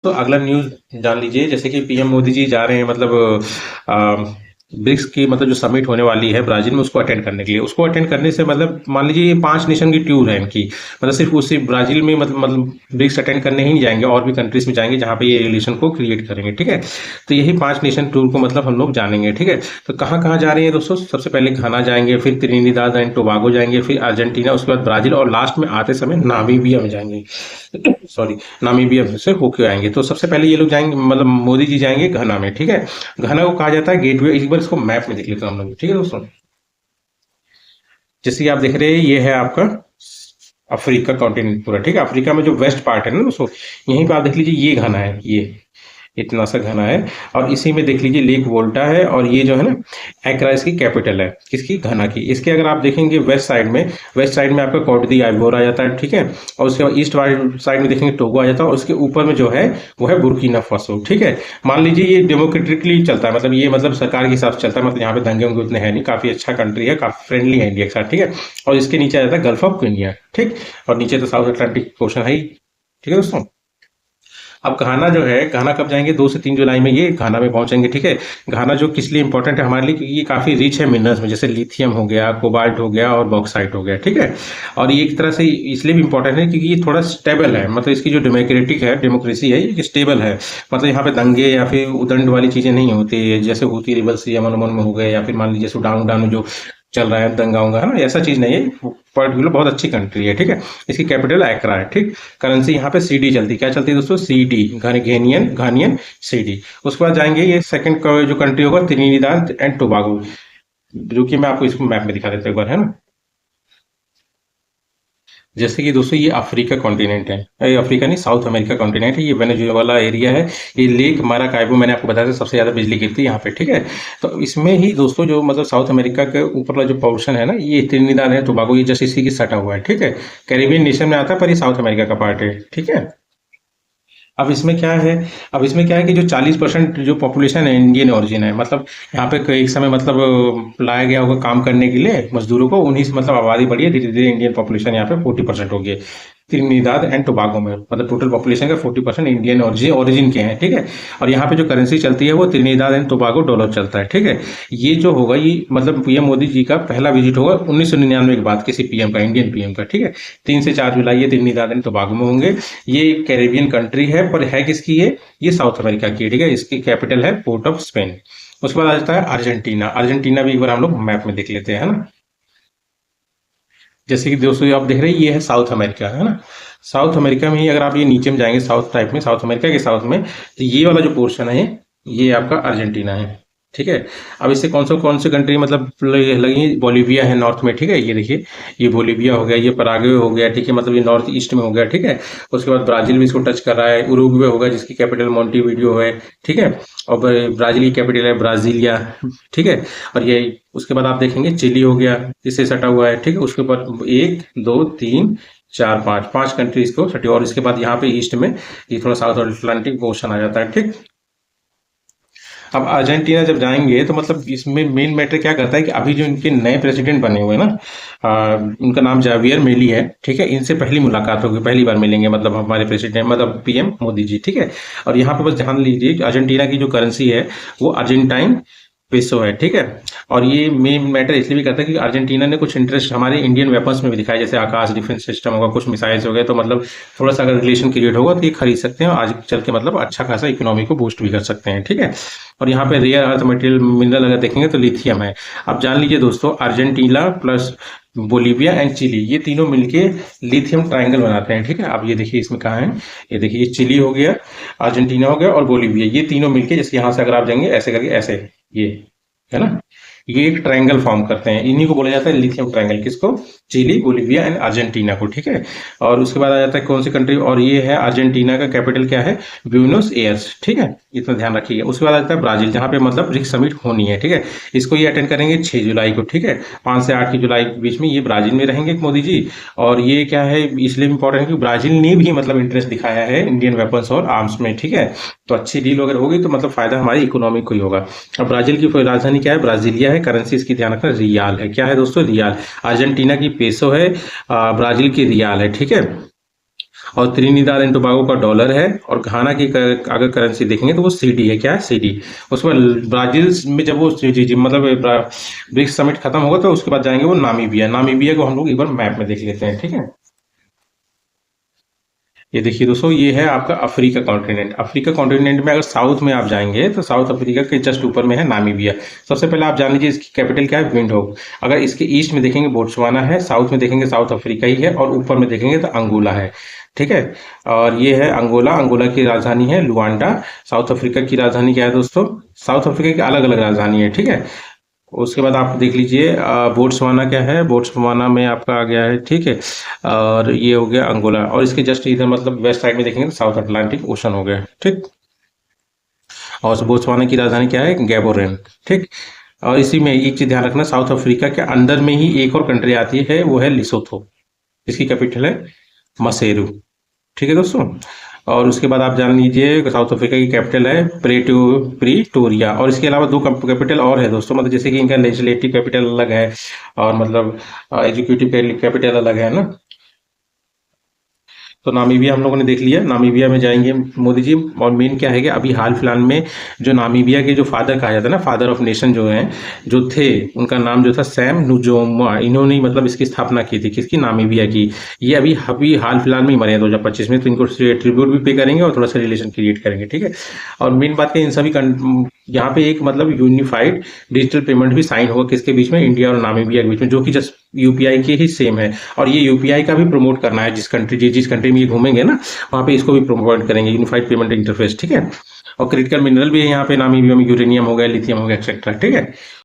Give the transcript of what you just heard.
तो अगला न्यूज़ जान लीजिए। जैसे कि पीएम मोदी जी जा रहे हैं मतलब ब्रिक्स की मतलब जो समिट होने वाली है ब्राजील में, उसको अटेंड करने के लिए। उसको अटेंड करने से मतलब मान लीजिए ये 5 नेशन की टूर है इनकी। मतलब सिर्फ उसी ब्राजील में मतलब ब्रिक्स अटेंड करने ही नहीं जाएंगे, और भी कंट्रीज में जाएंगे जहाँ पे ये रिलेशन को क्रिएट करेंगे। ठीक है, तो यही 5 नेशन टूर को मतलब हम लोग जानेंगे। ठीक है, तो कहाँ कहाँ जा रही है दोस्तों? सबसे पहले घाना जाएंगे, फिर त्रिनिदाद एंड टोबागो जाएंगे, फिर अर्जेंटीना, उसके बाद ब्राजील, और लास्ट में आते समय नामीबिया में जाएंगे। सॉरी, नामीबिया से होके आएंगे। तो सबसे पहले ये लोग जाएंगे, मतलब मोदी जी जाएंगे घना में। ठीक है, घना को कहा जाता है गेटवे। एक बार इसको मैप में देख लेते हैं हम लोग। ठीक है दोस्तों, जैसे कि आप देख रहे हैं ये है आपका अफ्रीका कॉन्टिनेंट पूरा। ठीक है, अफ्रीका में जो वेस्ट पार्ट है ना दोस्तों, यहीं पे आप देख लीजिए ये घना है, ये इतना सा घना है। और इसी में देख लीजिए लेक वोल्टा है, और ये जो है ना एक्रा इसकी कैपिटल है, किसकी? घना की। इसके अगर आप देखेंगे वेस्ट साइड में आपका कोट दी आइवोर आ जाता है। ठीक है, और उसके बाद ईस्ट साइड में देखेंगे टोगो आ जाता है, और उसके ऊपर में जो है वो है बुर्किना फासो। ठीक है, मान लीजिए ये डेमोक्रेटिकली चलता है, मतलब ये मतलब सरकार के हिसाब से चलता है, मतलब यहाँ पे दंगे वंगे उतने हैं नहीं, काफी अच्छा कंट्री है, काफी फ्रेंडली है इंडिया के साथ। ठीक है, और इसके नीचे आ जाता है गल्फ ऑफ इंडिया। ठीक, और नीचे तो साउथ अटलांटिक ओशन है ही। ठीक है दोस्तों, अब घाना जो है, घाना कब जाएंगे? 2 से 3 जुलाई में ये घाना में पहुंचेंगे। ठीक है, घाना जो किस लिए इंपॉर्टेंट है हमारे लिए, क्योंकि ये काफी रिच है मिनरल्स में, जैसे लिथियम हो गया, कोबाल्ट हो गया, और बॉक्साइट हो गया। ठीक है, और ये एक तरह से इसलिए भी इंपॉर्टेंट है क्योंकि ये थोड़ा स्टेबल है, मतलब इसकी जो डेमोक्रेटिक है, डेमोक्रेसी है, ये स्टेबल है। मतलब यहाँ पे दंगे या फिर उदंड वाली चीजें नहीं होती, जैसे होती रिबल्स यमन उमन में हो गए, या फिर मान लीजिए सूडान उडान में जो चल रहा है दंगा उंगा, है ना, ऐसा चीज नहीं है। पर्टिकुलर बहुत अच्छी कंट्री है। ठीक है, इसकी कैपिटल एक्रा है। ठीक, करेंसी यहाँ पे सीडी चलती है। क्या चलती है दोस्तों? CD, Ghanaian Ghanaian CD. उसके बाद जाएंगे ये सेकंड जो कंट्री होगा, त्रिनिदाद एंड टोबागो, जो कि मैं आपको इसको मैप में दिखा देता हूँ एक बार, है ना। जैसे कि दोस्तों ये अफ्रीका कॉन्टिनेंट है, ये अफ्रीका नहीं, साउथ अमेरिका कॉन्टिनेंट है। ये वेनेजुएला वाला एरिया है। ये लेक माराकाइबो, मैंने आपको बताया था सबसे ज्यादा बिजली गिरती है यहाँ पे। ठीक है, तो इसमें ही दोस्तों जो मतलब साउथ अमेरिका के ऊपर वाला जो पोर्शन है ना, ये त्रिनिदाद है टोबागो, ये जस्ट इसी की सटा हुआ है। ठीक है, कैरिबियन नेशन में आता है, पर ये साउथ अमेरिका का पार्ट है। ठीक है, अब इसमें क्या है, अब इसमें क्या है कि जो 40% जो पॉपुलेशन है इंडियन ओरिजिन है। मतलब यहाँ पे कई समय मतलब लाया गया होगा काम करने के लिए मजदूरों को, उन्हीं से मतलब आबादी बढ़ी है धीरे धीरे। इंडियन पॉपुलेशन यहाँ पे 40% हो गई है त्रिनिदाद एंड टोबागो में। मतलब टोटल पॉपुलेशन का 40% इंडियन ओरिजिन के हैं। ठीक है, और यहाँ पे जो करेंसी चलती है वो त्रिनिदाद एंड टोबागो डॉलर चलता है। ठीक है, ये जो होगा ये मतलब पीएम मोदी जी का पहला विजिट होगा 1999 के बाद किसी पीएम का, इंडियन पीएम का। ठीक है, 3 से 4 जुलाई ये त्रिनिदाद एंड टोबागो में होंगे। ये कैरेबियन कंट्री है, पर है किसकी ये साउथ अमेरिका की है। ठीक है, इसकी कैपिटल है पोर्ट ऑफ स्पेन। उसके बाद आ जाता है अर्जेंटीना। अर्जेंटीना भी एक बार हम लोग मैप में देख लेते हैं, है ना। जैसे कि दोस्तों ये आप देख रहे हैं, ये है साउथ अमेरिका, है ना। साउथ अमेरिका में ही अगर आप ये नीचे में जाएंगे साउथ टाइप में, साउथ अमेरिका के साउथ में, तो ये वाला जो पोर्शन है ये आपका अर्जेंटीना है। ठीक है, अब इससे कौन से कंट्री मतलब लगी? बोलीविया है नॉर्थ में। ठीक है, ये देखिए, ये बोलीविया हो गया, ये पराग्वे हो गया। ठीक है, मतलब ये नॉर्थ ईस्ट में हो गया। ठीक है, उसके बाद ब्राजील भी इसको टच कर रहा है, उरुग्वे होगा जिसकी कैपिटल मोंटेविडियो है। ठीक है, और ब्राजील की कैपिटल है ब्राजीलिया। ठीक है, और ये उसके बाद आप देखेंगे चिली हो गया, इससे सटा हुआ है। ठीक है, उसके बाद 1 2 3 4 5 कंट्रीज को सटी, और इसके बाद यहाँ पे ईस्ट में ये थोड़ा साउथ अटलांटिक ओशन आ जाता है। ठीक, अब अर्जेंटीना जब जाएंगे तो मतलब इसमें मेन मैटर क्या करता है कि अभी जो इनके नए प्रेसिडेंट बने हुए हैं ना, उनका नाम जावियर मिली है। ठीक है, इनसे पहली मुलाकात होगी, पहली बार मिलेंगे मतलब हमारे प्रेसिडेंट, मतलब पीएम मोदी जी। ठीक है, और यहाँ पे बस ध्यान लीजिए कि अर्जेंटीना की जो करेंसी है वो अर्जेंटाइन पेसो है। ठीक है, और ये मेन मैटर इसलिए भी करता है कि अर्जेंटीना ने कुछ इंटरेस्ट हमारे इंडियन वेपन्स में भी दिखाया, जैसे आकाश डिफेंस सिस्टम होगा, कुछ मिसाइल्स हो गए, तो मतलब थोड़ा सा अगर रिलेशन क्रिएट होगा तो ये खरीद सकते हैं, और आज चल के मतलब अच्छा खासा इकोनॉमी को बूस्ट भी कर सकते हैं। ठीक है, और यहाँ पे रेयर अर्थ मटेरियल मिनरल अगर देखेंगे तो लिथियम है। अब जान लीजिए दोस्तों, Argentina plus Bolivia and Chile, ये तीनों मिलके लिथियम ट्रायंगल बनाते हैं। ठीक है, अब ये देखिए इसमें कहाँ है, ये देखिए, ये चिली हो गया, अर्जेंटीना हो गया, और बोलीविया, ये तीनों मिलके, जैसे यहाँ से अगर आप जाएंगे ऐसे करके ऐसे, ये है ना, ये एक ट्रायंगल फॉर्म करते हैं। इन्हीं को बोला जाता है लिथियम ट्रायंगल, किसको? चिली, बोलीविया एंड अर्जेंटीना को। ठीक है, और उसके बाद आ जाता है कौन सी कंट्री, और ये है अर्जेंटीना का कैपिटल क्या है? Buenos Aires. ठीक है, इतना ध्यान रखिए। उसके बाद आ जाता है ब्राजील, जहाँ पे मतलब ब्रिक्स समिट होनी है। ठीक है, इसको ये अटेंड करेंगे 6 जुलाई को। ठीक है, 5 से 8 की जुलाई के बीच में ये ब्राजील में रहेंगे मोदी जी। और ये क्या है इसलिए इंपॉर्टेंट है कि ब्राजील ने भी मतलब इंटरेस्ट दिखाया है इंडियन वेपन्स और आर्म्स में। ठीक है, तो अच्छी डील वगैरह होगी तो मतलब फायदा हमारी इकोनॉमी को ही होगा। अब ब्राजील की राजधानी क्या है? ब्राजीलिया है। करेंसी इसकी ध्यान रखना रियाल है। क्या है दोस्तों? रियाल। अर्जेंटीना की पेसो है, ब्राजील की रियाल है। ठीक है, और त्रिनिदाद एंड टोबागो का डॉलर है, और घाना की अगर करेंसी देखेंगे तो वो सीडी है। क्या है? सीडी। उसके बाद ब्राजील में जब वो जी मतलब ब्रिक्स समिट खत्म होगा तो उसके बाद जाएंगे वो नामीबिया। नामीबिया को हम लोग एक बार मैप में देख लेते हैं, ठीक है। ये देखिए दोस्तों, ये है आपका अफ्रीका कॉन्टिनेंट। अफ्रीका कॉन्टिनेंट में अगर साउथ में आप जाएंगे तो साउथ अफ्रीका के जस्ट ऊपर में है नामीबिया। सबसे पहले आप जान लीजिए इसकी कैपिटल क्या है, विंडहोक। अगर इसके ईस्ट में देखेंगे बोट्सवाना है, साउथ में देखेंगे साउथ अफ्रीका ही है, और ऊपर में देखेंगे तो अंगोला है, ठीक है। और ये है अंगोला। अंगोला की राजधानी है लुआंडा। साउथ अफ्रीका की राजधानी क्या है दोस्तों? साउथ अफ्रीका की अलग अलग राजधानी है, ठीक है। उसके बाद आप देख लीजिए बोट्सवाना क्या है। बोट्सवाना में आपका आ गया है, ठीक है। और ये हो गया अंगोला, और इसके जस्ट इधर मतलब वेस्ट साइड में देखेंगे तो साउथ अटलांटिक ओशन हो गया, ठीक। और बोट्सवाना की राजधानी क्या है? गैबोरेन, ठीक। और इसी में एक चीज ध्यान रखना, साउथ अफ्रीका के अंदर में ही एक और कंट्री आती है, वो है लिसोथो। इसकी कैपिटल है मसेरू, ठीक है दोस्तों। और उसके बाद आप जान लीजिए साउथ अफ्रीका की कैपिटल है प्रीटोरिया। और इसके अलावा दो कैपिटल और है दोस्तों, मतलब जैसे कि इनका लेजिस्लेटिव कैपिटल अलग है, और मतलब एग्जीक्यूटिव कैपिटल अलग है ना। तो नामीबिया हम लोगों ने देख लिया। नामीबिया में जाएंगे मोदी जी। और मेन क्या है कि अभी हाल फिलहाल में जो नामीबिया के जो फादर कहा जाता है ना, फादर ऑफ नेशन जो है, जो थे, उनका नाम जो था सैम नुजोमा। इन्होंने ही मतलब इसकी स्थापना की थी, किसकी? नामीबिया की। ये अभी अभी हाल फिलहाल में ही मरे हैं 2025 में, तो इनको ट्रिब्यूट भी पे करेंगे और थोड़ा सा रिलेशन क्रिएट करेंगे, ठीक है। और मेन बात है इन सभी यहाँ पे एक मतलब यूनिफाइड डिजिटल पेमेंट भी साइन होगा, किसके बीच में? इंडिया और नामीबिया के बीच में, जो कि जस्ट यूपीआई के ही सेम है। और ये यूपीआई का भी प्रमोट करना है, जिस कंट्री में ये घूमेंगे ना, वहाँ पे इसको भी प्रमोट करेंगे, यूनिफाइड पेमेंट इंटरफेस, ठीक है। और क्रिटिकल मिनरल भी है यहाँ पे नामीबिया में, यूरेनियम हो गया, लिथियम हो गया, एक्सेट्रा, ठीक है।